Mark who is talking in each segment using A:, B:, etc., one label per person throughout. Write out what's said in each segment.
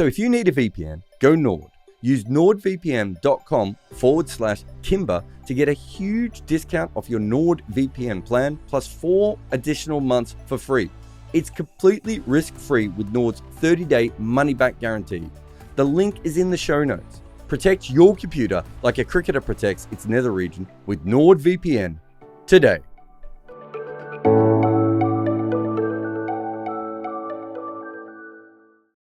A: So if you need a VPN, go Nord. Use nordvpn.com/Kimber to get a huge discount off your NordVPN plan plus 4 additional months for free. It's completely risk-free with Nord's 30-day money-back guarantee. The link is in the show notes. Protect your computer like a cricketer protects its nether region with NordVPN today.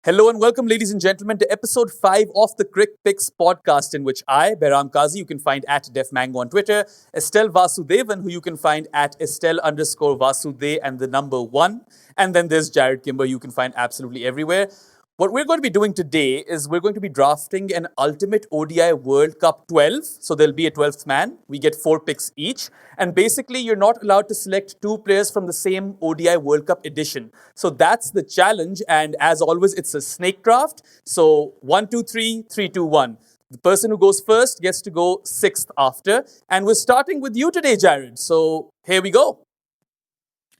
B: Hello and welcome, ladies and gentlemen, to episode 5 of the Crick Picks podcast, in which I, Behram Qazi, you can find at deafmango on Twitter, Estelle Vasudevan, who you can find at Estelle_Vasude and the number 1. And then there's Jarrod Kimber, you can find absolutely everywhere. What we're going to be doing today is we're going to be drafting an ultimate ODI World Cup 12. So there'll be a 12th man. We get 4 picks each. And basically, you're not allowed to select 2 players from the same ODI World Cup edition. So that's the challenge. And as always, it's a snake draft. So 1, 2, 3, 3, 2, 1. The person who goes first gets to go 6th after. And we're starting with you today, Jarrod. So here we go.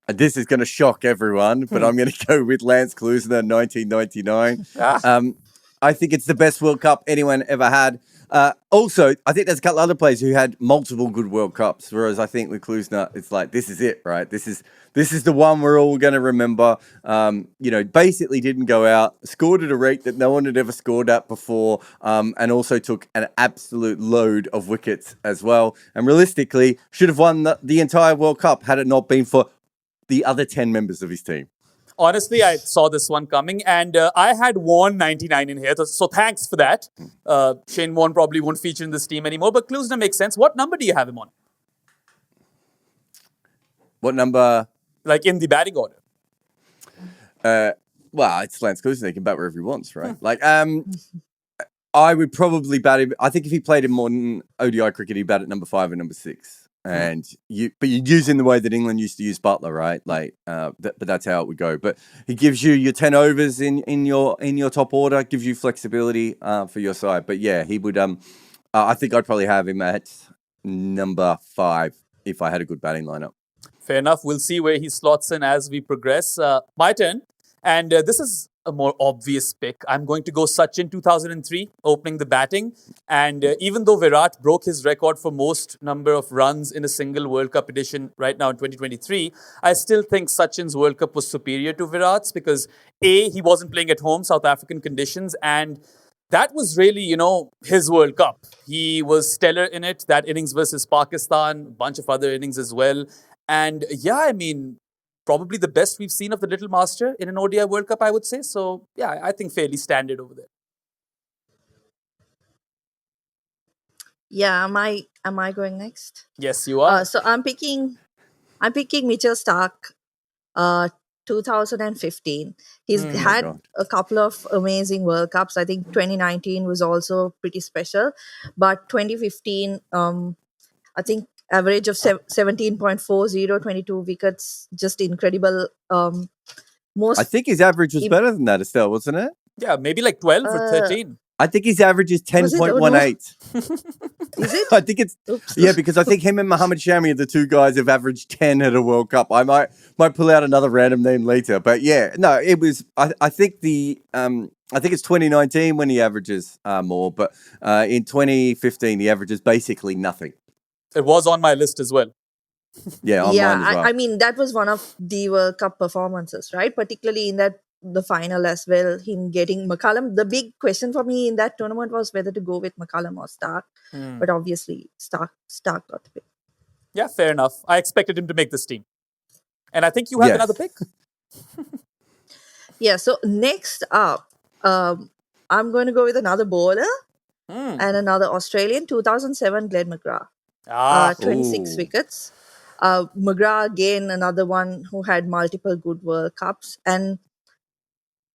A: This is going to shock everyone, but I'm going to go with Lance Klusener, 1999. I think it's the best World Cup anyone ever had. Also, I think there's a couple other players who had multiple good World Cups, whereas I think with Klusener, it's like, this is it, right? This is the one we're all going to remember. Basically didn't go out, scored at a rate that no one had ever scored at before, and also took an absolute load of wickets as well. And realistically, should have won the entire World Cup had it not been for the other 10 members of his team.
B: Honestly, I saw this one coming, and I had Warne 99 in here, so thanks for that. Shane Warne probably won't feature in this team anymore, but Klusener makes sense. What number do you have him on?
A: What number?
B: Like in the batting order.
A: Well, it's Lance Klusener. He can bat wherever he wants, right? I would probably bat him. I think if he played in modern ODI cricket, he'd bat at number 5 and number 6. But you're using the way that England used to use Butler, right? But that's how it would go. But he gives you your 10 overs in your top order, gives you flexibility for your side. But yeah, he would. I think I'd probably have him at number 5 if I had a good batting lineup.
B: Fair enough. We'll see where he slots in as we progress. My turn, and this is a more obvious pick. I'm going to go Sachin 2003, opening the batting. And even though Virat broke his record for most number of runs in a single World Cup edition right now in 2023, I still think Sachin's World Cup was superior to Virat's because A, he wasn't playing at home, South African conditions, and that was really, his World Cup. He was stellar in it, that innings versus Pakistan, a bunch of other innings as well. And yeah, probably the best we've seen of the Little Master in an ODI World Cup, I would say. So, yeah, I think fairly standard over there.
C: Yeah, am I going next?
B: Yes, you are.
C: So I'm picking Mitchell Starc, 2015. He's had a couple of amazing World Cups. I think 2019 was also pretty special, but 2015, I think average of 17.40, 22 wickets, just incredible.
A: I think his average was better than that, Estelle, wasn't it?
B: Yeah, maybe like 12 or 13.
A: I think his average is 10.18.
C: Is it?
A: I think it's... Oops. Yeah, because I think him and Mohammad Shami are the two guys who've averaged 10 at a World Cup. I might pull out another random name later. But yeah, no, it was... I think it's 2019 when he averages more. But in 2015, he averages basically nothing.
B: It was on my list as well.
A: Yeah, on mine as well.
C: I mean, that was one of the World Cup performances, right? Particularly in the final as well, him getting McCullum. The big question for me in that tournament was whether to go with McCullum or Starc. But obviously, Starc got the pick.
B: Yeah, fair enough. I expected him to make this team. And I think you have another pick.
C: Yeah, so next up, I'm going to go with another bowler and another Australian, 2007 Glenn McGrath. 26 wickets. McGrath, again, another one who had multiple good World Cups. And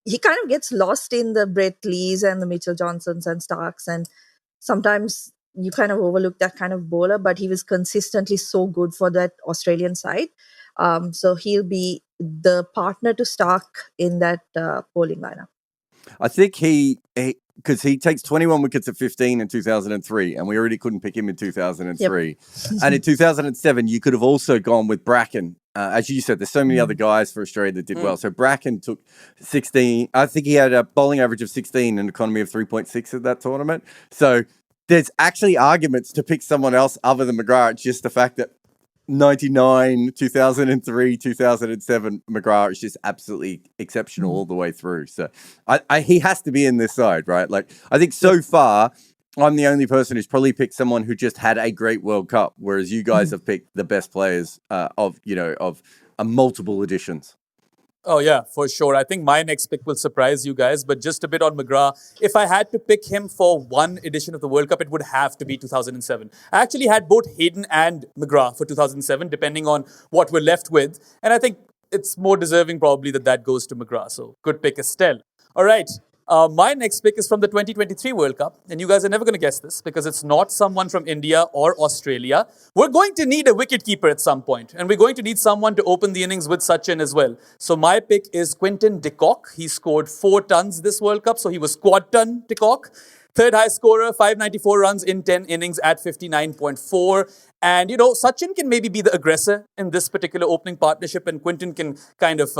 C: he kind of gets lost in the Brett Lees and the Mitchell Johnsons and Starks. And sometimes you kind of overlook that kind of bowler, but he was consistently so good for that Australian side. So he'll be the partner to Starc in that bowling lineup.
A: I think he because he takes 21 wickets at 15 in 2003, and we already couldn't pick him in 2003. Yep. And in 2007, you could have also gone with Bracken. As you said, there's so many other guys for Australia that did well. So Bracken took 16. I think he had a bowling average of 16 and an economy of 3.6 at that tournament. So there's actually arguments to pick someone else other than McGrath. It's just the fact that 99, 2003, 2007, McGrath is just absolutely exceptional all the way through. So he has to be in this side, right? Like, I think so far, I'm the only person who's probably picked someone who just had a great World Cup, whereas you guys have picked the best players of multiple editions.
B: Oh, yeah, for sure. I think my next pick will surprise you guys, but just a bit on McGrath. If I had to pick him for one edition of the World Cup, it would have to be 2007. I actually had both Hayden and McGrath for 2007, depending on what we're left with. And I think it's more deserving probably that goes to McGrath. So good pick, Estelle. All right. My next pick is from the 2023 World Cup, and you guys are never going to guess this because it's not someone from India or Australia. We're going to need a wicketkeeper at some point, and we're going to need someone to open the innings with Sachin as well. So my pick is Quinton de Kock. He scored 4 tons this World Cup, so he was quad ton de Kock. Third high scorer, 594 runs in 10 innings at 59.4. And, Sachin can maybe be the aggressor in this particular opening partnership, and Quinton can kind of,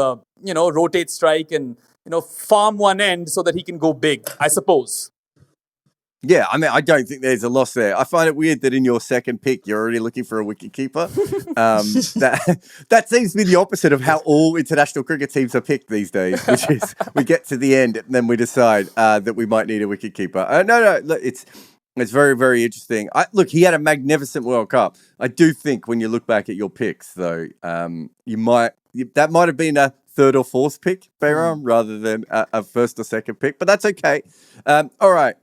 B: rotate strike and, farm one end so that he can go big, I suppose.
A: Yeah, I mean, I don't think there's a loss there. I find it weird that in your second pick, you're already looking for a wicketkeeper. That seems to be the opposite of how all international cricket teams are picked these days, which is we get to the end and then we decide that we might need a wicketkeeper. No, look, it's very, very interesting. Look, he had a magnificent World Cup. I do think when you look back at your picks, though, that might have been a third or fourth pick, Behram, rather than a first or second pick, but that's okay. All right.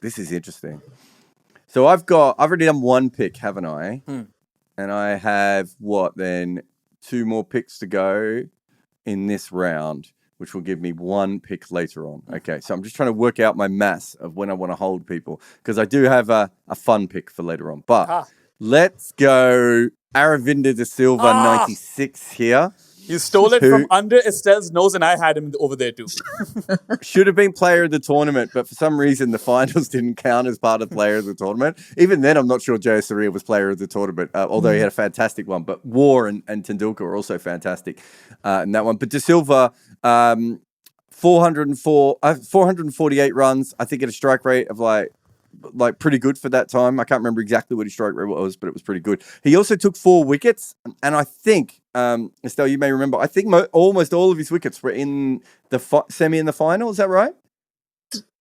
A: This is interesting. So I've already done one pick, haven't I? And I have 2 more picks to go in this round, which will give me 1 pick later on. Okay. So I'm just trying to work out my mass of when I want to hold people, because I do have a fun pick for later on, but let's go Aravinda de Silva, 96 here.
B: You stole it from under Estelle's nose, and I had him over there too.
A: Should have been player of the tournament, but for some reason the finals didn't count as part of player of the tournament. Even then, I'm not sure Jayasuriya was player of the tournament, although he had a fantastic one. But War and Tendulkar were also fantastic in that one. But De Silva, 448 runs. I think at a strike rate of like pretty good for that time. I can't remember exactly what his strike rate was, but it was pretty good. He also took 4 wickets, and I think, Estelle, you may remember, I think almost all of his wickets were in the semi and the final. Is that right?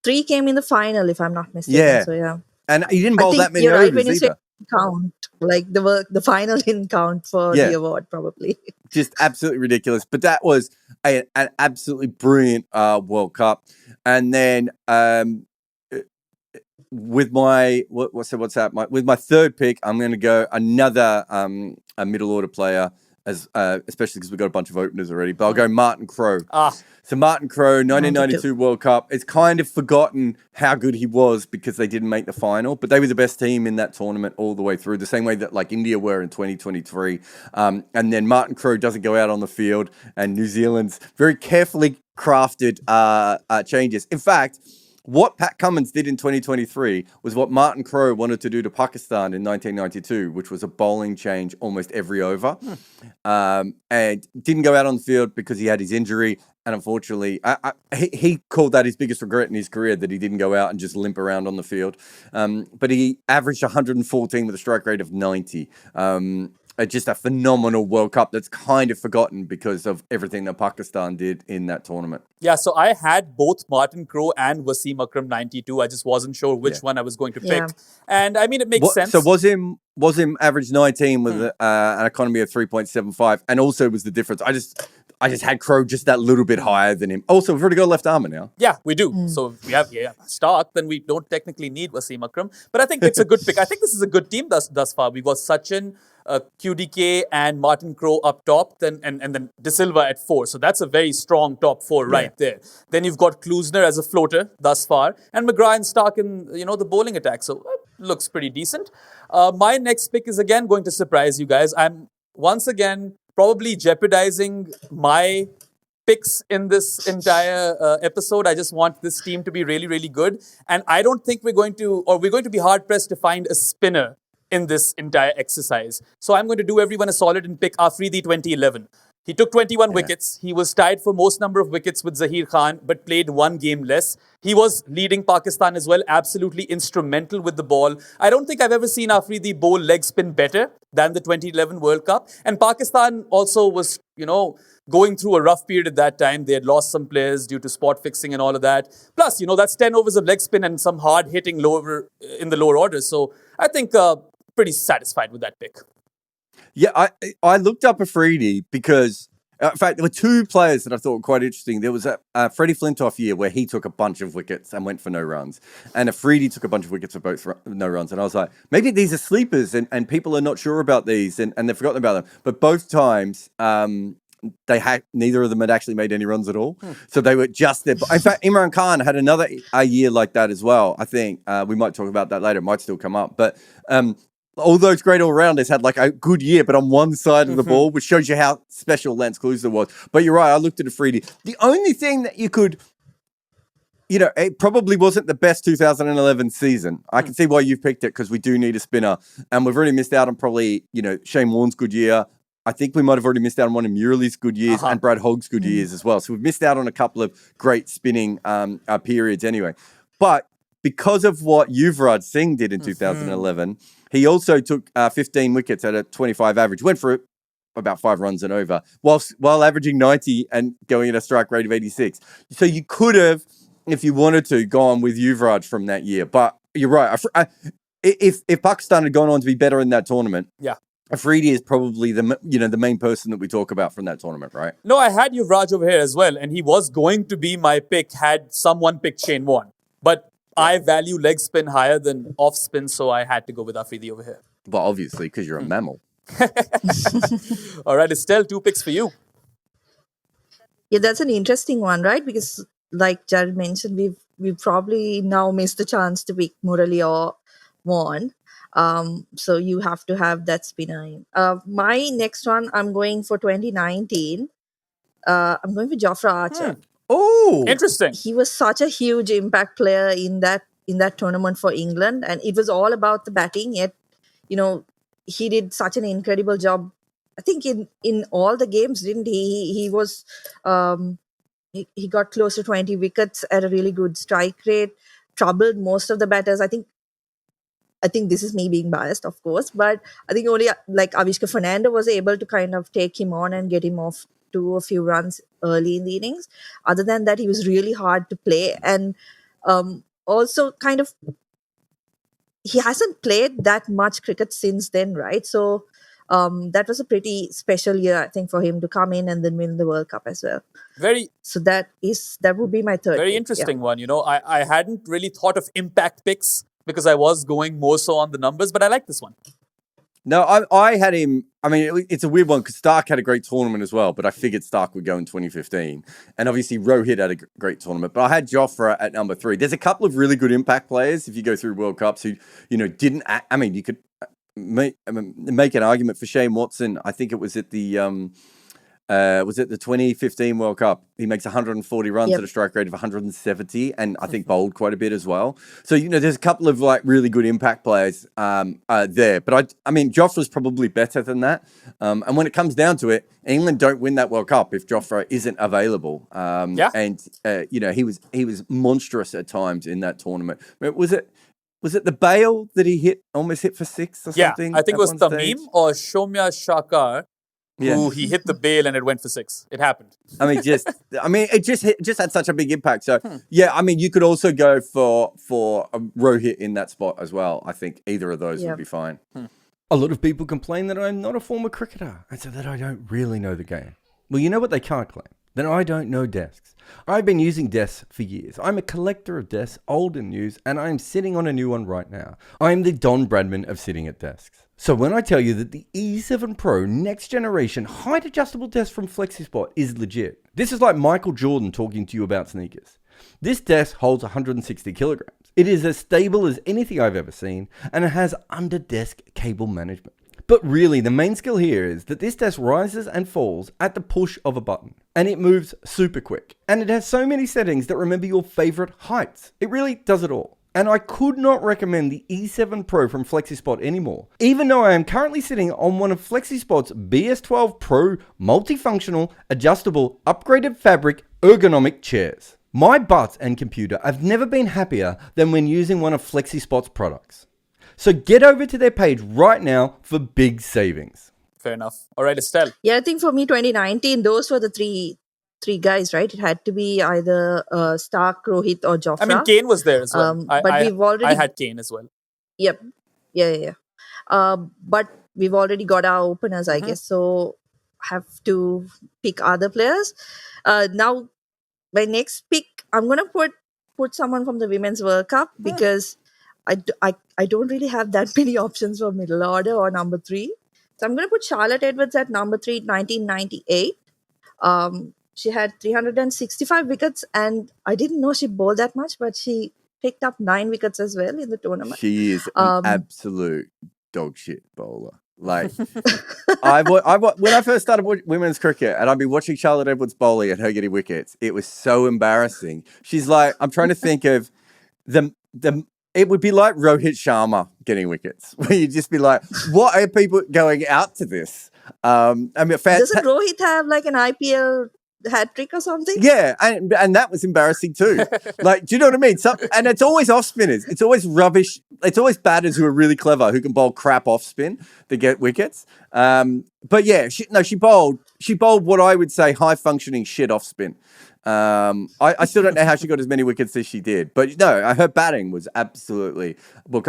C: 3 came in the final, if I'm not mistaken.
A: Yeah.
C: So, yeah.
A: And he didn't bowl that many
C: overs
A: overs
C: when you
A: either.
C: say count, like the final didn't count for the award, probably.
A: Just absolutely ridiculous. But that was an absolutely brilliant World Cup. And then with my with my third pick, I'm going to go another a middle order player, especially because we've got a bunch of openers already. But I'll go Martin Crowe. So Martin Crowe, 1992 World Cup. It's kind of forgotten how good he was because they didn't make the final, but they were the best team in that tournament all the way through, the same way that like India were in 2023. And then Martin Crowe doesn't go out on the field, and New Zealand's very carefully crafted changes. In fact, what Pat Cummins did in 2023 was what Martin Crowe wanted to do to Pakistan in 1992, which was a bowling change almost every over. And didn't go out on the field because he had his injury. And unfortunately, he called that his biggest regret in his career, that he didn't go out and just limp around on the field. But he averaged 114 with a strike rate of 90. Just a phenomenal World Cup that's kind of forgotten because of everything that Pakistan did in that tournament.
B: Yeah, so I had both Martin Crowe and Wasim Akram 92. I just wasn't sure which one I was going to pick. And I mean, it makes sense.
A: So Wasim averaged 19 with an economy of 3.75, and also was the difference. I just had Crowe just that little bit higher than him. Also, we've already got a left armour now.
B: Yeah, we do. So we have Stark, then we don't technically need Wasim Akram. But I think it's a good pick. I think this is a good team thus far. We've got Sachin, QDK and Martin Crowe up top, and then De Silva at 4. So that's a very strong top 4 right there. Then you've got Klusner as a floater thus far, and McGrath and Stark in the bowling attack. So looks pretty decent. My next pick is again going to surprise you guys. I'm once again probably jeopardizing my picks in this entire episode. I just want this team to be really, really good. And I don't think we're going to be hard pressed to find a spinner in this entire exercise. So I'm going to do everyone a solid and pick Afridi 2011. He took 21 wickets. He was tied for most number of wickets with Zaheer Khan, but played one game less. He was leading Pakistan as well, absolutely instrumental with the ball. I don't think I've ever seen Afridi bowl leg spin better than the 2011 World Cup. And Pakistan also was, going through a rough period at that time. They had lost some players due to spot fixing and all of that. Plus, that's 10 overs of leg spin and some hard hitting in the lower orders. So I think pretty satisfied with that pick.
A: Yeah, I looked up Afridi because, in fact, there were two players that I thought were quite interesting. There was a Freddie Flintoff year where he took a bunch of wickets and went for no runs. And Afridi took a bunch of wickets for both no runs. And I was like, maybe these are sleepers and people are not sure about these and they've forgotten about them. But both times, neither of them had actually made any runs at all. So they were just there. In fact, Imran Khan had another year like that as well. I think we might talk about that later. It might still come up. But all those great all-rounders had like a good year, but on one side of the ball, which shows you how special Lance Klusener was. But you're right, I looked at Afridi. The only thing that you could, it probably wasn't the best 2011 season. I can see why you've picked it because we do need a spinner. And we've already missed out on probably, Shane Warne's good year. I think we might have already missed out on one of Murali's good years and Brad Hogg's good years as well. So we've missed out on a couple of great spinning periods anyway. But because of what Yuvraj Singh did in 2011, he also took 15 wickets at a 25 average, went for about 5 runs and over, while averaging 90 and going at a strike rate of 86. So you could have, if you wanted to, gone with Yuvraj from that year. But you're right. If Pakistan had gone on to be better in that tournament, Afridi is probably the main person that we talk about from that tournament, right?
B: No, I had Yuvraj over here as well, and he was going to be my pick had someone picked Shane Warne. But I value leg spin higher than off spin, so I had to go with Afridi over here.
A: Well, obviously, because you're a mammal.
B: All right, Estelle, 2 picks for you.
C: Yeah, that's an interesting one, right? Because like Jarrod mentioned, we've probably now missed the chance to pick Murali or Warne. So you have to have that spinner in. My next one, I'm going for 2019. I'm going for Jofra Archer.
A: Oh,
B: interesting.
C: He was such a huge impact player in that tournament for England, and it was all about the batting. Yet, he did such an incredible job. I think in all the games, didn't he? He was he got close to 20 wickets at a really good strike rate. Troubled most of the batters. I think this is me being biased, of course, but I think only like Avishka Fernando was able to kind of take him on and get him off to a few runs early in the innings. Other than that, he was really hard to play. And also kind of, he hasn't played that much cricket since then, right? So that was a pretty special year, I think, for him to come in and then win the World Cup as well. So that would be my third
B: very
C: pick,
B: interesting one. I hadn't really thought of impact picks because I was going more so on the numbers, but I like this one.
A: No, I had him. I mean, it's a weird one because Stark had a great tournament as well, but I figured Stark would go in 2015. And obviously, Rohit had a great tournament. But I had Jofra at number 3. There's a couple of really good impact players if you go through World Cups who, didn't. I mean, you could make an argument for Shane Watson. I think it was at the 2015 World Cup. He makes 140 runs at a strike rate of 170, and I think bowled quite a bit as well. So, there's a couple of like really good impact players there. But I mean, Jofra's probably better than that. And when it comes down to it, England don't win that World Cup if Jofra isn't available. And he was monstrous at times in that tournament. Was it the Bale that he almost hit for 6 or something?
B: Yeah, I think it was Tamim or Shomya Shakar. Who he hit the bail and it went for 6. It happened.
A: It just had such a big impact. So you could also go for a Rohit in that spot as well. I think either of those would be fine. A lot of people complain that I'm not a former cricketer and so that I don't really know the game. Well, you know what they can't claim? That I don't know desks. I've been using desks for years. I'm a collector of desks, old and new, and I am sitting on a new one right now. I am the Don Bradman of sitting at desks. So when I tell you that the E7 Pro next generation height adjustable desk from Flexispot is legit, this is like Michael Jordan talking to you about sneakers. This desk holds 160 kilograms. It is as stable as anything I've ever seen, and it has under-desk cable management.
D: But really, the main skill here is that this desk rises and falls at the push of a button, and it moves super quick. And it has so many settings that remember your favorite heights. It really does it all. And I could not recommend the E7 Pro from Flexispot anymore, even though I am currently sitting on one of Flexispot's BS12 Pro multifunctional, adjustable, upgraded fabric ergonomic chairs. My butt and computer have never been happier than when using one of Flexispot's products. So get over to their page right now for big savings.
B: Fair enough. All right, Estelle.
C: Yeah, I think for me, 2019, those were the three guys, right? It had to be either Stark, Rohit, or Jofra.
B: I mean, Kane was there as well.
C: I
B: had Kane as well.
C: Yep. Yeah. But we've already got our openers, I guess. So have to pick other players. Now, my next pick, I'm going to put someone from the Women's World Cup because I don't really have that many options for middle order or number 3. So I'm going to put Charlotte Edwards at number 3, 1998. She had 365 wickets, and I didn't know she bowled that much, but she picked up 9 wickets as well in the tournament.
A: She is an absolute dog shit bowler. Like, when I first started women's cricket, and I'd be watching Charlotte Edwards bowling and her getting wickets, it was so embarrassing. She's like, I'm trying to think of it would be like Rohit Sharma getting wickets, where you'd just be like, what are people going out to this? Doesn't
C: Rohit have like an IPL hat trick or something?
A: Yeah, and that was embarrassing too. Like, do you know what I mean? And it's always off spinners. It's always rubbish. It's always batters who are really clever who can bowl crap off spin to get wickets. But yeah, she bowled what I would say high functioning shit off spin. I still don't know how she got as many wickets as she did, but no, her batting was absolutely.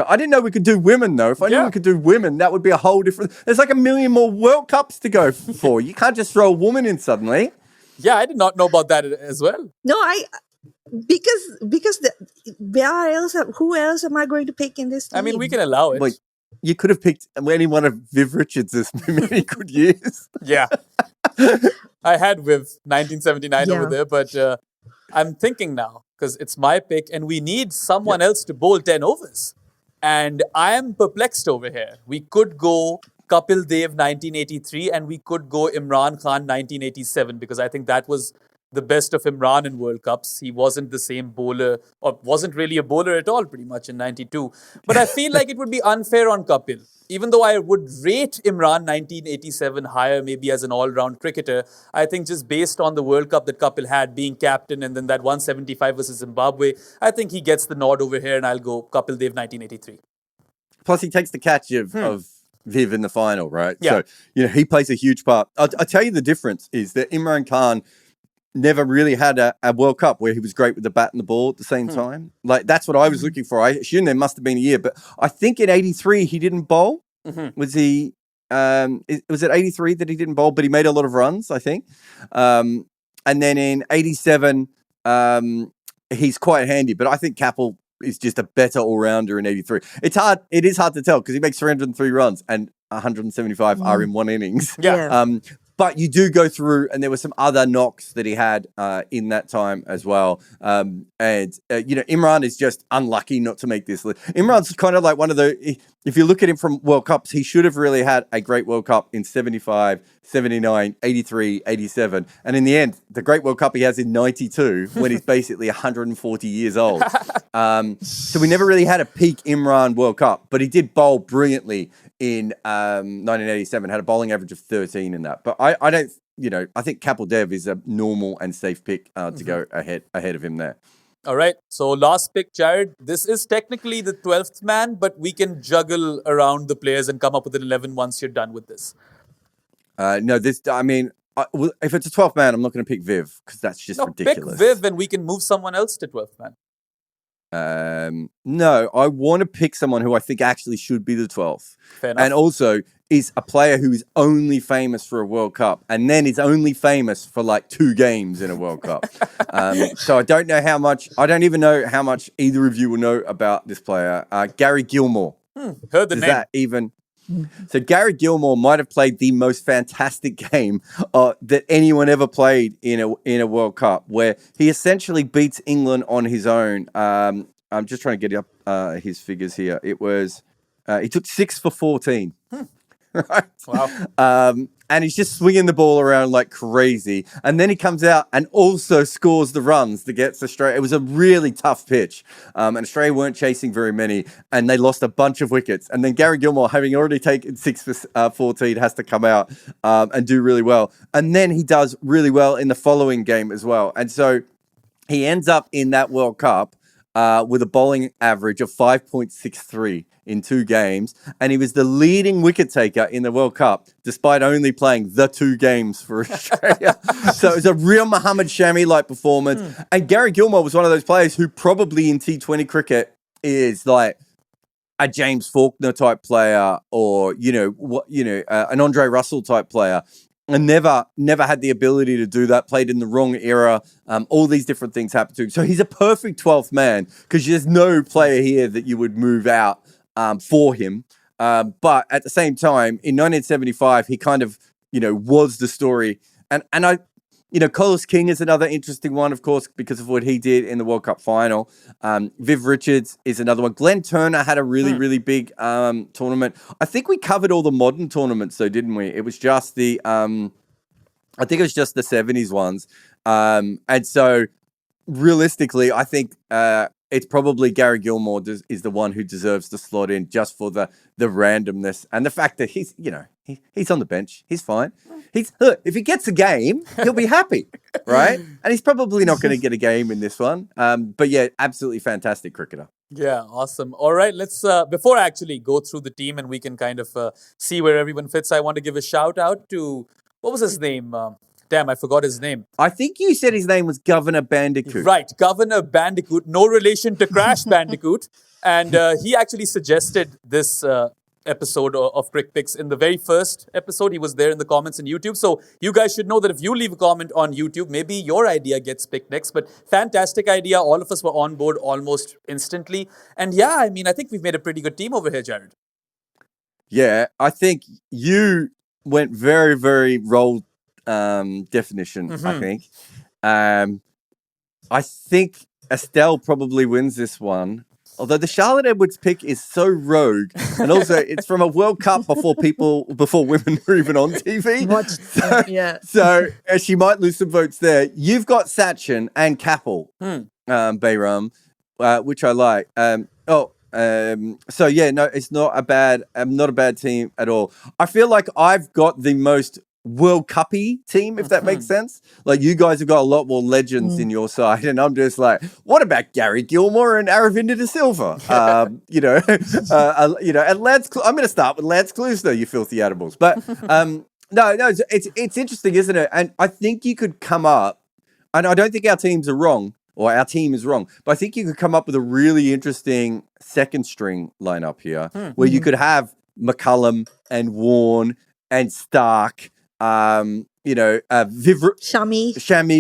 A: I didn't know we could do women though. If I knew we could do women, that would be a whole different. There's like 1 million more World Cups to go for. You can't just throw a woman in suddenly.
B: Yeah, I did not know about that as well.
C: No, because who else am I going to pick in this team?
B: I mean, we can allow it.
A: Like, you could have picked any one of Viv Richards' many good years.
B: Yeah. I had Viv 1979 over there, but I'm thinking now, because it's my pick, and we need someone else to bowl 10 overs. And I am perplexed over here. We could go Kapil Dev 1983, and we could go Imran Khan 1987, because I think that was the best of Imran in World Cups. He wasn't the same bowler, or wasn't really a bowler at all pretty much in 92. But I feel like it would be unfair on Kapil. Even though I would rate Imran 1987 higher, maybe as an all-round cricketer, I think just based on the World Cup that Kapil had, being captain, and then that 175 versus Zimbabwe, I think he gets the nod over here, and I'll go Kapil Dev 1983.
A: Plus, he takes the catch of Viv in the final, right?
B: Yeah.
A: So, he plays a huge part. I'll tell you the difference is that Imran Khan never really had a World Cup where he was great with the bat and the ball at the same time. Like, that's what I was looking for. I assume there must have been a year, but I think in 83 he didn't bowl. Was he, was it 83 that he didn't bowl, but he made a lot of runs, I think. And then in 87, he's quite handy, but I think Kapil is just a better all-rounder in 83. It is hard to tell because he makes 303 runs and 175 are in one innings.
B: Yeah.
A: But you do go through, and there were some other knocks that he had in that time as well. Imran is just unlucky not to make this list. Imran's kind of like one of the, if you look at him from World Cups, he should have really had a great World Cup in 75, 79, 83, 87. And in the end, the great World Cup he has in 92 when he's basically 140 years old. So we never really had a peak Imran World Cup, but he did bowl brilliantly in 1987, had a bowling average of 13 in that. But I don't, I think Kapil Dev is a normal and safe pick to go ahead of him there.
B: All right. So last pick, Jarrod. This is technically the 12th man, but we can juggle around the players and come up with an 11 once you're done with this.
A: If it's a 12th man, I'm not going to pick Viv because that's just ridiculous.
B: Pick Viv and we can move someone else to 12th man.
A: No, I want to pick someone who I think actually should be the 12th.
B: Fair enough.
A: And also is a player who is only famous for a World Cup and then is only famous for like 2 games in a World Cup. So I don't even know how much either of you will know about this player. Gary Gilmore.
B: Heard the name.
A: So Gary Gilmore might have played the most fantastic game that anyone ever played in a World Cup, where he essentially beats England on his own. I'm just trying to get up his figures here. It was he took 6 for 14. right?
B: Wow.
A: And he's just swinging the ball around like crazy. And then he comes out and also scores the runs that gets Australia. It was a really tough pitch. And Australia weren't chasing very many. And they lost a bunch of wickets. And then Gary Gilmore, having already taken 6 for 14, has to come out and do really well. And then he does really well in the following game as well. And so he ends up in that World Cup with a bowling average of 5.63 in 2 games, and he was the leading wicket taker in the World Cup, despite only playing the 2 games for Australia. So it was a real Muhammad Shami-like performance. And Gary Gilmore was one of those players who probably in T20 cricket is like a James Faulkner type player, or an Andre Russell type player. And never had the ability to do that, played in the wrong era. All these different things happened to him. So he's a perfect 12th man, because there's no player here that you would move out for him. But at the same time, in 1975, he kind of, was the story. And I, Collis King is another interesting one, of course, because of what he did in the World Cup final. Viv Richards is another one. Glenn Turner had a really, really big tournament. I think we covered all the modern tournaments, though, didn't we? It was just the, I think it was just the 70s ones. And so realistically, I think it's probably Gary Gilmore is the one who deserves to slot in, just for the randomness and the fact that he's, he's on the bench. He's fine. Look, if he gets a game, he'll be happy, right? And he's probably not going to get a game in this one. But yeah, absolutely fantastic cricketer.
B: Yeah, awesome. All right, let's, before I actually go through the team and we can kind of see where everyone fits, I want to give a shout out to, what was his name? Damn, I forgot his name.
A: I think you said his name was Governor Bandicoot.
B: Right, Governor Bandicoot, no relation to Crash Bandicoot. And he actually suggested this episode of Crick Picks in the very first episode. He was there in the comments on YouTube. So you guys should know that if you leave a comment on YouTube, maybe your idea gets picked next. But fantastic idea. All of us were on board almost instantly. And yeah, I think we've made a pretty good team over here, Jarrod.
A: Yeah, I think you went very, very role definition, I think. I think Estelle probably wins this one. Although the Charlotte Edwards pick is so rogue, and also it's from a World Cup before women were even on TV. So she might lose some votes there. You've got Sachin and Kapil, Behram, which I like. So yeah, no, it's not a bad team at all. I feel like I've got the most World Cup-y team, if that makes sense. Like, you guys have got a lot more legends in your side, and I'm just like, what about Gary Gilmore and Aravinda De Silva? And Lance. I'm going to start with Lance Klusener, you filthy animals. But no, it's interesting, isn't it? And I think you could come up, and I don't think our teams are wrong, or our team is wrong, but I think you could come up with a really interesting second string lineup here, where you could have McCullum and Warne and Stark. Shami,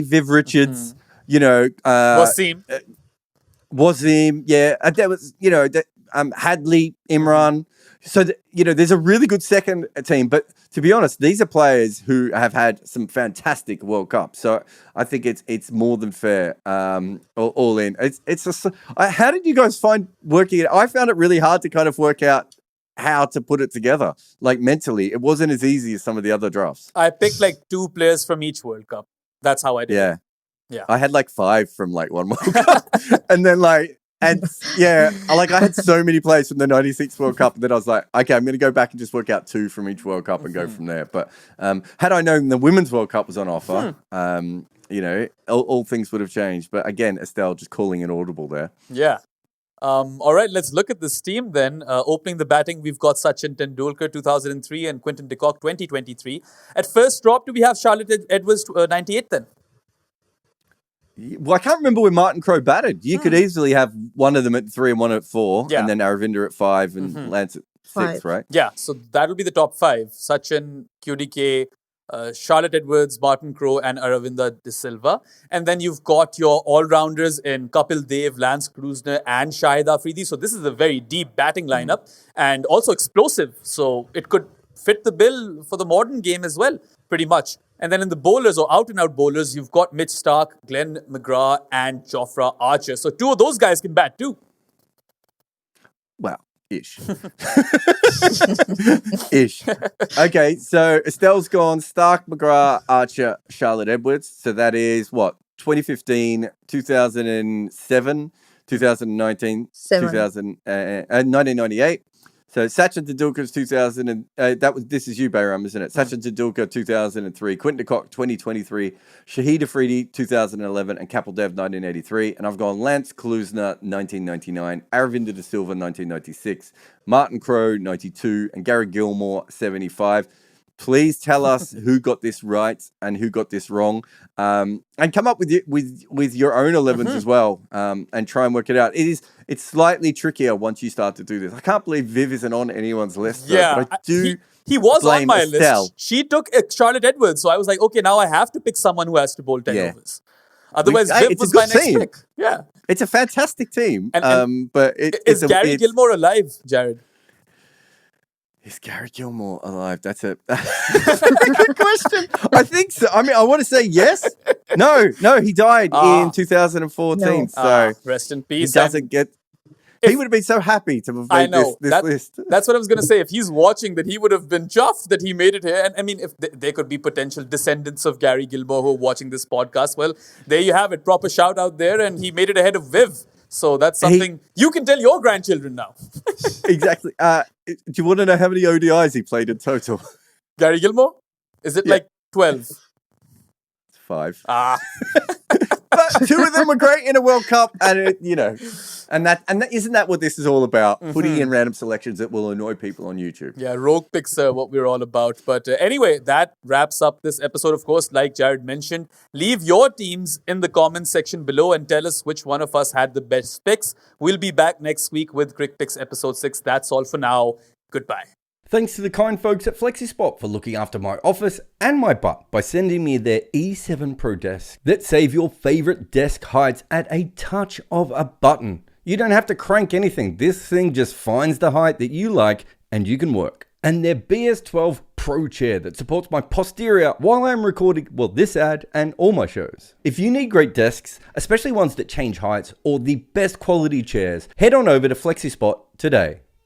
A: Viv Richards, Wasim, yeah, that was, Hadley, Imran. So, there's a really good second team, but to be honest, these are players who have had some fantastic World Cups. So I think it's more than fair, all in. How did you guys find working it? I found it really hard to kind of work out how to put it together, like mentally. It wasn't as easy as some of the other drafts.
B: I picked like 2 players from each World Cup. That's how I did it. Yeah.
A: I had like 5 from like one World Cup. And then I had so many players from the 96 World Cup, and then I was like, okay, I'm going to go back and just work out 2 from each World Cup and go from there. But had I known the Women's World Cup was on offer, all things would have changed. But again, Estelle just calling an audible there.
B: Yeah. All right, let's look at this team then. Opening the batting, we've got Sachin Tendulkar, 2003, and Quinton de Kock, 2023. At first drop, do we have Charlotte Edwards, 98 then?
A: Well, I can't remember where Martin Crowe batted. You could easily have one of them at 3 and one at 4, and then Aravinda at 5 and Lance at 6, right?
B: Yeah, so that'll be the top 5. Sachin, QDK, Charlotte Edwards, Martin Crowe, and Aravinda De Silva. And then you've got your all-rounders in Kapil Dev, Lance Klusener, and Shahid Afridi. So this is a very deep batting lineup and also explosive. So it could fit the bill for the modern game as well, pretty much. And then in the bowlers, or out-and-out bowlers, you've got Mitch Stark, Glenn McGrath, and Jofra Archer. So 2 of those guys can bat too.
A: Well, Ish. Ish. Okay, so Estelle's gone Stark, McGrath, Archer, Charlotte Edwards. So that is what? 2015, 2007, 2019, 1998. So Sachin Tendulkar's 2000 and this is you, Behram, isn't it? Sachin Tendulkar 2003, Quinton de Kock 2023, Shahid Afridi 2011, and Kapil Dev 1983. And I've gone Lance Klusener 1999, Aravinda de Silva 1996, Martin Crowe 92, and Gary Gilmore 75. Please tell us who got this right and who got this wrong, and come up with your own 11s as well, and try and work it out. It's slightly trickier once you start to do this. I can't believe Viv isn't on anyone's list.
B: Yeah,
A: but I do.
B: He was on my
A: Estelle.
B: list. She took Charlotte Edwards, so I was like, okay, now I have to pick someone who has to bowl 10 overs. Otherwise, Viv was my next pick. Yeah,
A: it's a fantastic team. But
B: is Gary Gilmore alive, Jarrod?
A: Is Gary Gilmore alive? That's a good question. I think so. I mean, I want to say yes. No, he died in 2014. No. So
B: rest in peace.
A: He doesn't get. He would have been so happy to have made this list.
B: That's what I was going to say. If he's watching, that he would have been chuffed that he made it here. And I mean, if there could be potential descendants of Gary Gilmore who are watching this podcast, well, there you have it. Proper shout out there. And he made it ahead of Viv. So that's something you can tell your grandchildren now.
A: Exactly. Do you want to know how many ODIs he played in total?
B: Gary Gilmore? Is it like 12?
A: 5. But 2 of them were great in a World Cup, and isn't that what this is all about? Putting in random selections that will annoy people on YouTube.
B: Yeah, rogue picks are what we're all about. But anyway, that wraps up this episode. Of course, like Jarrod mentioned, leave your teams in the comments section below and tell us which one of us had the best picks. We'll be back next week with Crick Picks episode 6. That's all for now. Goodbye.
D: Thanks to the kind folks at Flexispot for looking after my office and my butt by sending me their E7 Pro desk that save your favorite desk heights at a touch of a button. You don't have to crank anything. This thing just finds the height that you like and you can work. And their BS12 Pro chair that supports my posterior while I'm recording, this ad and all my shows. If you need great desks, especially ones that change heights or the best quality chairs, head on over to Flexispot today.